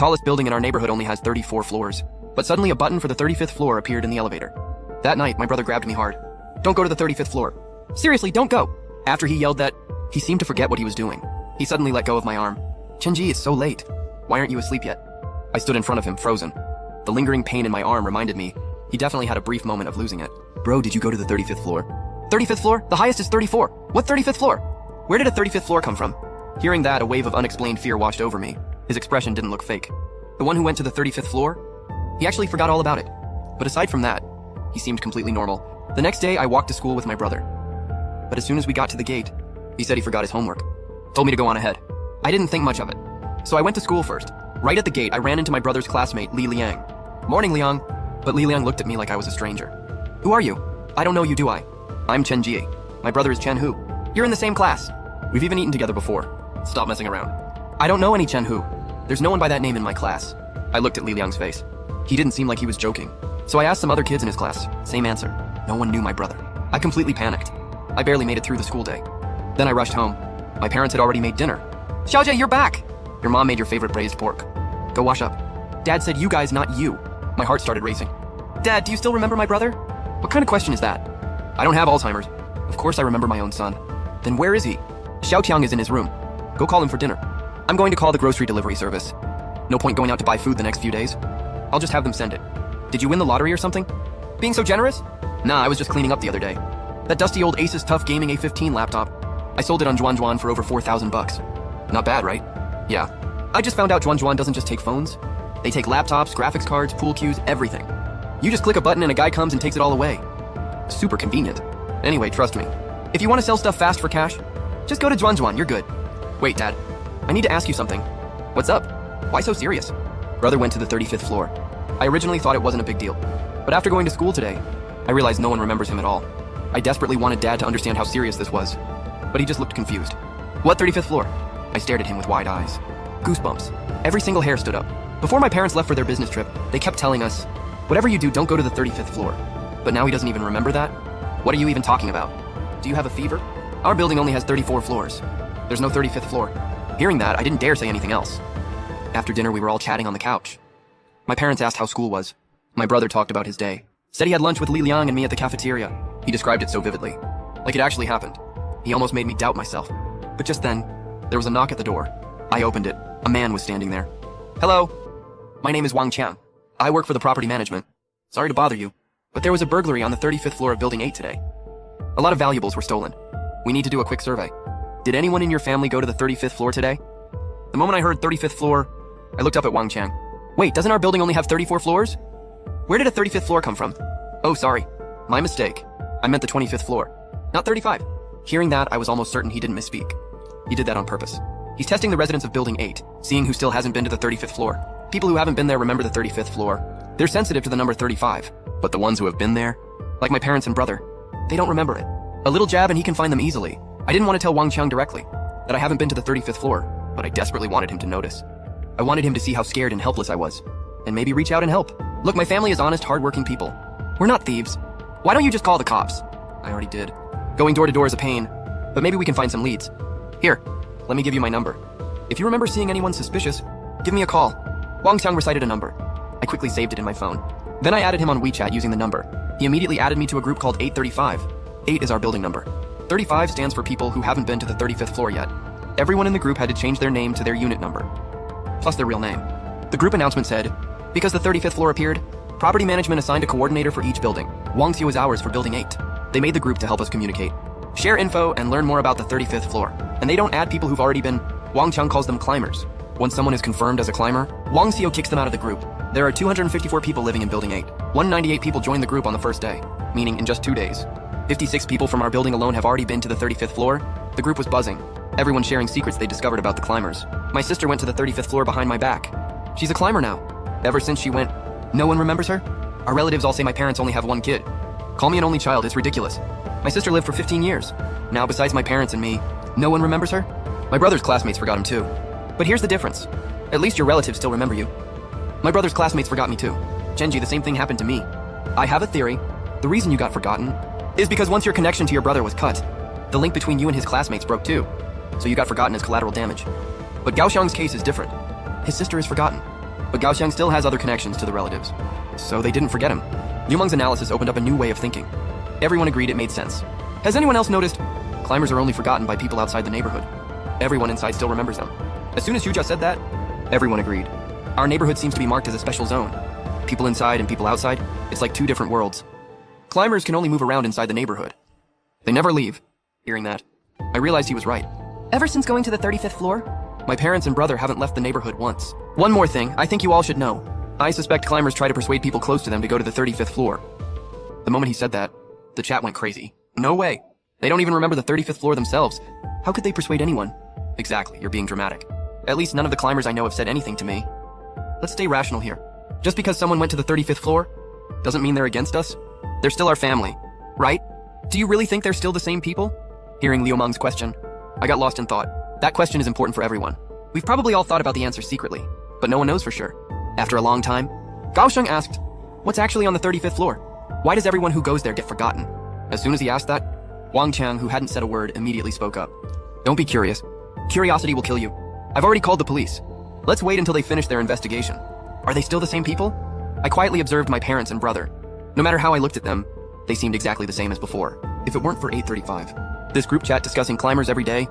tallest building in our neighborhood only has 34 floors. But suddenly a button for the 35th floor appeared in the elevator. That night, my brother grabbed me hard. "Don't go to the 35th floor. Seriously, don't go." After he yelled that, he seemed to forget what he was doing. He suddenly let go of my arm. "Chenji, it's so late. Why aren't you asleep yet?" I stood in front of him, frozen. The lingering pain in my arm reminded me he definitely had a brief moment of losing it. "Bro, did you go to the 35th floor?" "35th floor? The highest is 34. What 35th floor? Where did a 35th floor come from?" Hearing that, a wave of unexplained fear washed over me. His expression didn't look fake. The one who went to the 35th floor? He actually forgot all about it. But aside from that, he seemed completely normal. The next day, I walked to school with my brother. But as soon as we got to the gate, he said he forgot his homework. Told me to go on ahead. I didn't think much of it. So I went to school first. Right at the gate, I ran into my brother's classmate, Li Liang. "Morning, Liang." But Li Liang looked at me like I was a stranger. "Who are you?" "I don't know you, do I?" "I'm Chen Jie. My brother is Chen Hu." "You're in the same class. We've even eaten together before." "Stop messing around." "I don't know any Chen Hu. There's no one by that name in my class." I looked at Li Liang's face. He didn't seem like he was joking. So I asked some other kids in his class. Same answer. No one knew my brother. I completely panicked. I barely made it through the school day. Then I rushed home. My parents had already made dinner. "Xiaojie, you're back! Your mom made your favorite braised pork. Go wash up." "Dad said you guys, not you." My heart started racing. "Dad, do you still remember my brother?" "What kind of question is that?" "I don't have Alzheimer's. Of course I remember my own son." "Then where is he?" "Xiaoqiang is in his room. Go call him for dinner." "I'm going to call the grocery delivery service. No point going out to buy food the next few days. I'll just have them send it." "Did you win the lottery or something?" "Being so generous?" "Nah, I was just cleaning up the other day. That dusty old Asus TUF Gaming A15 laptop. I sold it on Juan for over 4,000 bucks. Not bad, right?" "Yeah. I just found out Juan doesn't just take phones. They take laptops, graphics cards, pool cues, everything. You just click a button and a guy comes and takes it all away. Super convenient. Anyway, trust me. If you want to sell stuff fast for cash, just go to Juan, you're good." "Wait, Dad. I need to ask you something." "What's up? Why so serious?" Brother went to the 35th floor. I originally thought it wasn't a big deal. But after going to school today, I realized no one remembers him at all. I desperately wanted Dad to understand how serious this was. But he just looked confused. "What 35th floor?" I stared at him with wide eyes. Goosebumps. Every single hair stood up. Before my parents left for their business trip, they kept telling us, "Whatever you do, don't go to the 35th floor." But now he doesn't even remember that? What are you even talking about? Do you have a fever? Our building only has 34 floors. There's no 35th floor. Hearing that, I didn't dare say anything else. After dinner, we were all chatting on the couch. My parents asked how school was. My brother talked about his day. Said he had lunch with Li Liang and me at the cafeteria. He described it so vividly. Like it actually happened. He almost made me doubt myself. But just then, there was a knock at the door. I opened it. A man was standing there. "Hello. My name is Wang Qiang. I work for the property management. Sorry to bother you, but there was a burglary on the 35th floor of Building 8 today. A lot of valuables were stolen. We need to do a quick survey. Did anyone in your family go to the 35th floor today?" The moment I heard 35th floor, I looked up at Wang Qiang. "Wait, doesn't our building only have 34 floors? Where did a 35th floor come from?" "Oh, sorry. My mistake. I meant the 25th floor. Not 35. Hearing that, I was almost certain he didn't misspeak. He did that on purpose. He's testing the residents of Building 8, seeing who still hasn't been to the 35th floor. People who haven't been there remember the 35th floor. They're sensitive to the number 35. But the ones who have been there, like my parents and brother, they don't remember it. A little jab and he can find them easily. I didn't want to tell Wang Qiang directly that I haven't been to the 35th floor, but I desperately wanted him to notice. I wanted him to see how scared and helpless I was, and maybe reach out and help. Look, my family is honest, hardworking people. We're not thieves. Why don't you just call the cops?" I already did. Going door to door is a pain, but maybe we can find some leads. Here, let me give you my number. If you remember seeing anyone suspicious, give me a call. Wang Qiang recited a number. I quickly saved it in my phone. Then I added him on WeChat using the number. He immediately added me to a group called 835. 8 is our building number. 35 stands for people who haven't been to the 35th floor yet. Everyone in the group had to change their name to their unit number, plus their real name. The group announcement said, "Because the 35th floor appeared, property management assigned a coordinator for each building. Wang Xiu is ours for Building 8. They made the group to help us communicate, share info, and learn more about the 35th floor. And they don't add people who've already been. Wang Qiang calls them climbers. Once someone is confirmed as a climber, Wang Xiu kicks them out of the group. There are 254 people living in Building 8. 198 people joined the group on the first day, meaning in just 2 days. 56 people from our building alone have already been to the 35th floor. The group was buzzing. Everyone sharing secrets they discovered about the climbers. My sister went to the 35th floor behind my back. She's a climber now. Ever since she went, no one remembers her? Our relatives all say my parents only have one kid. Call me an only child, it's ridiculous. My sister lived for 15 years. Now, besides my parents and me, no one remembers her? My brother's classmates forgot him too. But here's the difference. At least your relatives still remember you. My brother's classmates forgot me too. Genji, the same thing happened to me. I have a theory. The reason you got forgotten is because once your connection to your brother was cut, the link between you and his classmates broke too. So you got forgotten as collateral damage. But Gao Xiang's case is different. His sister is forgotten. But Gao Xiang still has other connections to the relatives. So they didn't forget him. Liu Meng's analysis opened up a new way of thinking. Everyone agreed it made sense. Has anyone else noticed? Climbers are only forgotten by people outside the neighborhood. Everyone inside still remembers them. As soon as Xu said that, everyone agreed. Our neighborhood seems to be marked as a special zone. People inside and people outside, it's like two different worlds. Climbers can only move around inside the neighborhood. They never leave. Hearing that, I realized he was right. Ever since going to the 35th floor? My parents and brother haven't left the neighborhood once. One more thing, I think you all should know. I suspect climbers try to persuade people close to them to go to the 35th floor. The moment he said that, the chat went crazy. No way. They don't even remember the 35th floor themselves. How could they persuade anyone? Exactly, you're being dramatic. At least none of the climbers I know have said anything to me. Let's stay rational here. Just because someone went to the 35th floor doesn't mean they're against us. They're still our family, right? Do you really think they're still the same people? Hearing Liu Meng's question, I got lost in thought. That question is important for everyone. We've probably all thought about the answer secretly, but no one knows for sure. After a long time, Gao Xiang asked, what's actually on the 35th floor? Why does everyone who goes there get forgotten? As soon as he asked that, Wang Qiang, who hadn't said a word, immediately spoke up. Don't be curious. Curiosity will kill you. I've already called the police. Let's wait until they finish their investigation. Are they still the same people? I quietly observed my parents and brother. No matter how I looked at them, they seemed exactly the same as before. If it weren't for 835, this group chat discussing climbers every day,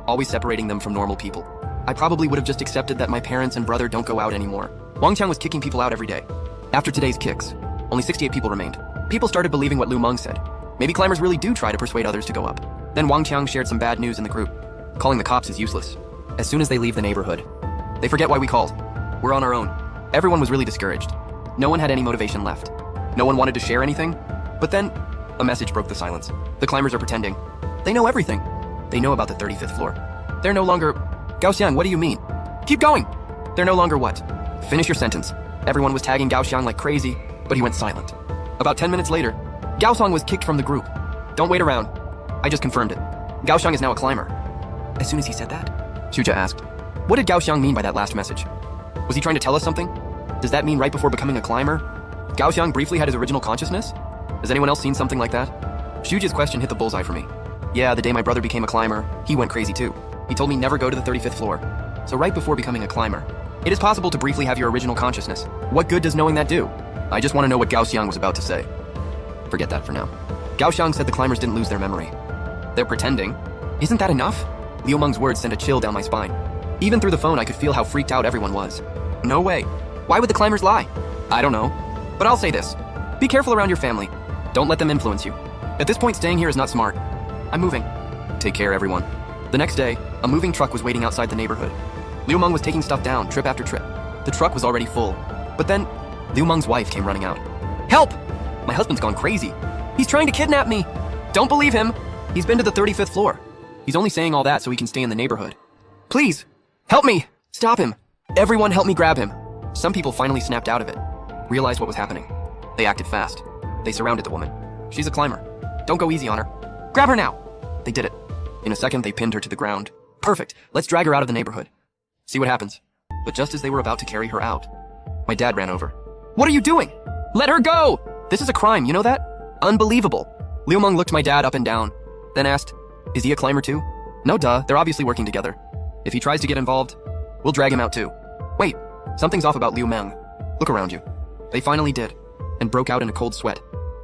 always separating them from normal people, I probably would have just accepted that my parents and brother don't go out anymore. Wang Qiang was kicking people out every day. After today's kicks, only 68 people remained. People started believing what Liu Meng said. Maybe climbers really do try to persuade others to go up. Then Wang Qiang shared some bad news in the group. Calling the cops is useless. As soon as they leave the neighborhood, they forget why we called. We're on our own. Everyone was really discouraged. No one had any motivation left. No one wanted to share anything. But then, a message broke the silence. The climbers are pretending. They know everything. They know about the 35th floor. They're no longer... Gao Xiang, what do you mean? Keep going! They're no longer what? Finish your sentence. Everyone was tagging Gao Xiang like crazy, but he went silent. About 10 minutes later, Gao Xiang was kicked from the group. Don't wait around. I just confirmed it. Gao Xiang is now a climber. As soon as he said that, Xu asked, what did Gao Xiang mean by that last message? Was he trying to tell us something? Does that mean right before becoming a climber, Gao Xiang briefly had his original consciousness? Has anyone else seen something like that? Xuji's question hit the bullseye for me. Yeah, the day my brother became a climber, he went crazy too. He told me never go to the 35th floor. So right before becoming a climber, it is possible to briefly have your original consciousness. What good does knowing that do? I just want to know what Gao Xiang was about to say. Forget that for now. Gao Xiang said the climbers didn't lose their memory. They're pretending. Isn't that enough? Liu Meng's words sent a chill down my spine. Even through the phone, I could feel how freaked out everyone was. No way. Why would the climbers lie? I don't know. But I'll say this. Be careful around your family. Don't let them influence you. At this point, staying here is not smart. I'm moving. Take care, everyone. The next day, a moving truck was waiting outside the neighborhood. Liu Meng was taking stuff down, trip after trip. The truck was already full. But then, Liu Meng's wife came running out. Help! My husband's gone crazy. He's trying to kidnap me. Don't believe him. He's been to the 35th floor. He's only saying all that so he can stay in the neighborhood. Please, help me. Stop him. Everyone help me grab him. Some people finally snapped out of it, realized what was happening. They acted fast. They surrounded the woman. She's a climber. Don't go easy on her. Grab her now. They did it. In a second, they pinned her to the ground. Perfect. Let's drag her out of the neighborhood. See what happens. But just as they were about to carry her out, my dad ran over. What are you doing? Let her go! This is a crime, you know that? Unbelievable. Liu Meng looked my dad up and down, then asked, is he a climber too? No duh, they're obviously working together. If he tries to get involved, we'll drag him out too. Wait, something's off about Liu Meng. Look around you. They finally did, and broke out in a cold sweat.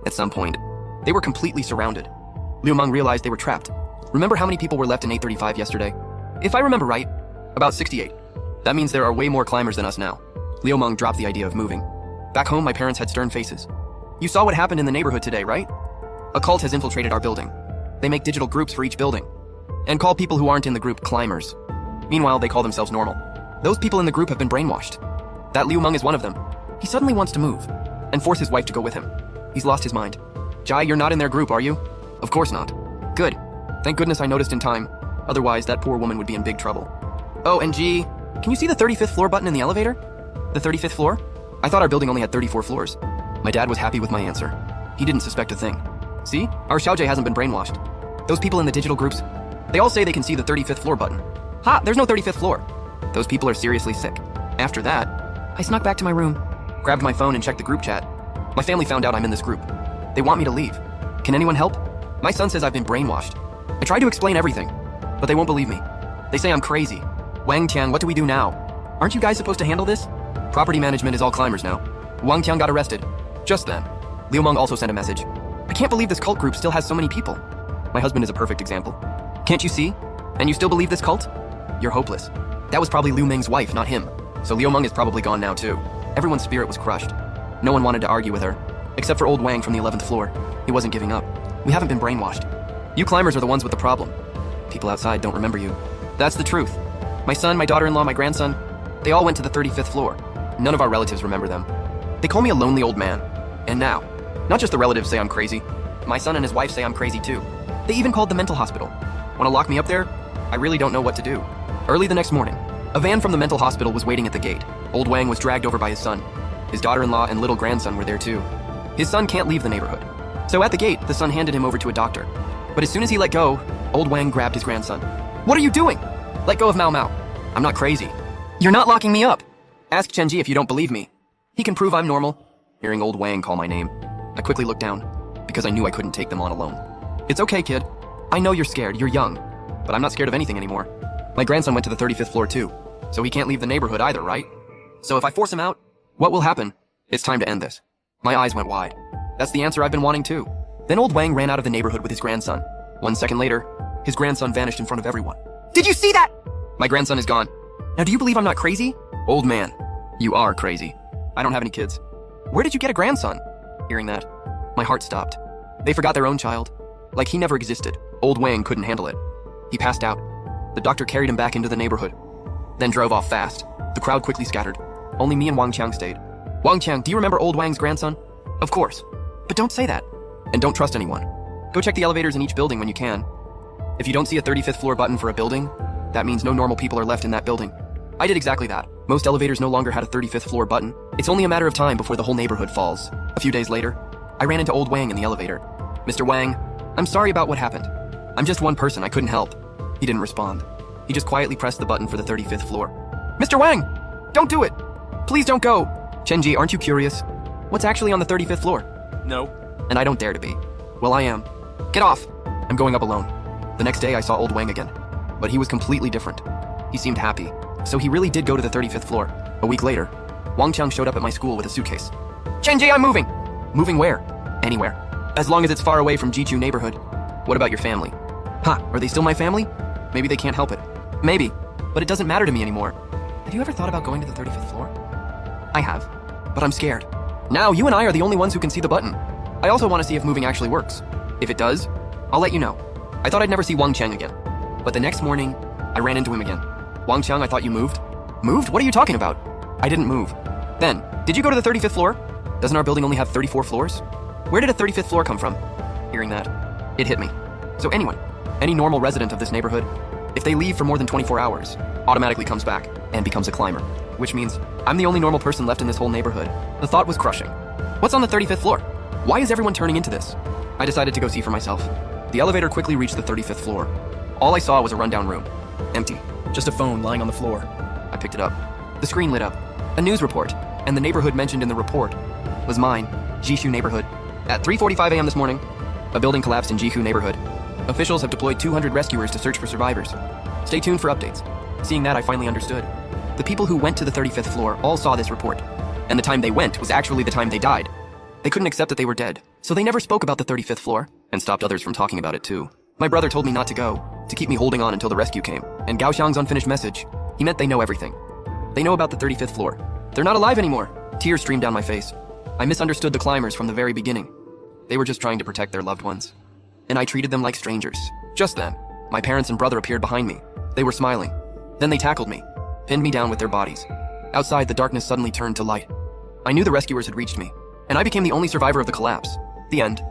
At some point, they were completely surrounded. Liu Meng realized they were trapped. Remember how many people were left in 835 yesterday? If I remember right, about 68. That means there are way more climbers than us now. Liu Meng dropped the idea of moving. Back home, my parents had stern faces. You saw what happened in the neighborhood today, right? A cult has infiltrated our building. They make digital groups for each building, and call people who aren't in the group climbers. Meanwhile, they call themselves normal. Those people in the group have been brainwashed. That Liu Meng is one of them. He suddenly wants to move, and force his wife to go with him. He's lost his mind. Jai, you're not in their group, are you? Of course not. Good. Thank goodness I noticed in time. Otherwise, that poor woman would be in big trouble. Oh, and G, can you see the 35th floor button in the elevator? The 35th floor? I thought our building only had 34 floors. My dad was happy with my answer. He didn't suspect a thing. See? Our Xiaojie hasn't been brainwashed. Those people in the digital groups, they all say they can see the 35th floor button. Ha! There's no 35th floor. Those people are seriously sick. After that, I snuck back to my room, grabbed my phone and checked the group chat. My family found out I'm in this group. They want me to leave. Can anyone help? My son says I've been brainwashed. I tried to explain everything, but they won't believe me. They say I'm crazy. Wang Tian, what do we do now? Aren't you guys supposed to handle this? Property management is all climbers now. Wang Tiang got arrested. Just then. Liu Meng also sent a message. I can't believe this cult group still has so many people. My husband is a perfect example. Can't you see? And you still believe this cult? You're hopeless. That was probably Liu Meng's wife, not him. So Liu Meng is probably gone now too. Everyone's spirit was crushed. No one wanted to argue with her. Except for old Wang from the 11th floor. He wasn't giving up. We haven't been brainwashed. You climbers are the ones with the problem. People outside don't remember you. That's the truth. My son, my daughter-in-law, my grandson, they all went to the 35th floor. None of our relatives remember them. They call me a lonely old man. And now, not just the relatives say I'm crazy. My son and his wife say I'm crazy too. They even called the mental hospital. Want to lock me up there? I really don't know what to do. Early the next morning, a van from the mental hospital was waiting at the gate. Old Wang was dragged over by his son. His daughter-in-law and little grandson were there too. His son can't leave the neighborhood. So at the gate, the son handed him over to a doctor. But as soon as he let go, old Wang grabbed his grandson. What are you doing? Let go of Mao Mao. I'm not crazy. You're not locking me up. Ask Chenji if you don't believe me. He can prove I'm normal. Hearing old Wang call my name, I quickly looked down, because I knew I couldn't take them on alone. It's okay, kid. I know you're scared, you're young, but I'm not scared of anything anymore. My grandson went to the 35th floor too, so he can't leave the neighborhood either, right? So if I force him out, what will happen? It's time to end this. My eyes went wide. That's the answer I've been wanting too. Then old Wang ran out of the neighborhood with his grandson. 1 second later, his grandson vanished in front of everyone. Did you see that? My grandson is gone. Now do you believe I'm not crazy? Old man, you are crazy. I don't have any kids. Where did you get a grandson? Hearing that, my heart stopped. They forgot their own child. Like he never existed. Old Wang couldn't handle it. He passed out. The doctor carried him back into the neighborhood, then drove off fast. The crowd quickly scattered. Only me and Wang Qiang stayed. Wang Qiang, do you remember old Wang's grandson? Of course. But don't say that. And don't trust anyone. Go check the elevators in each building when you can. If you don't see a 35th floor button for a building, that means no normal people are left in that building. I did exactly that. Most elevators no longer had a 35th floor button. It's only a matter of time before the whole neighborhood falls. A few days later, I ran into old Wang in the elevator. Mr. Wang, I'm sorry about what happened. I'm just one person, I couldn't help. He didn't respond. He just quietly pressed the button for the 35th floor. Mr. Wang! Don't do it! Please don't go! Chenji, aren't you curious? What's actually on the 35th floor? No. And I don't dare to be. Well, I am. Get off! I'm going up alone. The next day I saw old Wang again. But he was completely different. He seemed happy. So he really did go to the 35th floor. A week later, Wang Qiang showed up at my school with a suitcase. Chenji, I'm moving! Moving where? Anywhere. As long as it's far away from Jichu neighborhood. What about your family? Ha, are they still my family? Maybe they can't help it. Maybe. But it doesn't matter to me anymore. Have you ever thought about going to the 35th floor? I have. But I'm scared. Now you and I are the only ones who can see the button. I also want to see if moving actually works. If it does, I'll let you know. I thought I'd never see Wang Qiang again. But the next morning, I ran into him again. Wang Qiang, I thought you moved? Moved? What are you talking about? I didn't move. Then, did you go to the 35th floor? Doesn't our building only have 34 floors? Where did a 35th floor come from? Hearing that, it hit me. So anyone, any normal resident of this neighborhood, if they leave for more than 24 hours, automatically comes back and becomes a climber. Which means I'm the only normal person left in this whole neighborhood. The thought was crushing. What's on the 35th floor? Why is everyone turning into this? I decided to go see for myself. The elevator quickly reached the 35th floor. All I saw was a rundown room. Empty. Just a phone lying on the floor. I picked it up. The screen lit up. A news report. And the neighborhood mentioned in the report was mine, Jishu neighborhood. At 3:45 a.m. this morning, a building collapsed in Jishu neighborhood. Officials have deployed 200 rescuers to search for survivors. Stay tuned for updates. Seeing that, I finally understood. The people who went to the 35th floor all saw this report. And the time they went was actually the time they died. They couldn't accept that they were dead, so they never spoke about the 35th floor, and stopped others from talking about it too. My brother told me not to go, to keep me holding on until the rescue came. And Gao Xiang's unfinished message, he meant they know everything. They know about the 35th floor. They're not alive anymore. Tears streamed down my face. I misunderstood the climbers from the very beginning. They were just trying to protect their loved ones. And I treated them like strangers. Just then, my parents and brother appeared behind me. They were smiling. Then they tackled me, pinned me down with their bodies. Outside, the darkness suddenly turned to light. I knew the rescuers had reached me, and I became the only survivor of the collapse. The end.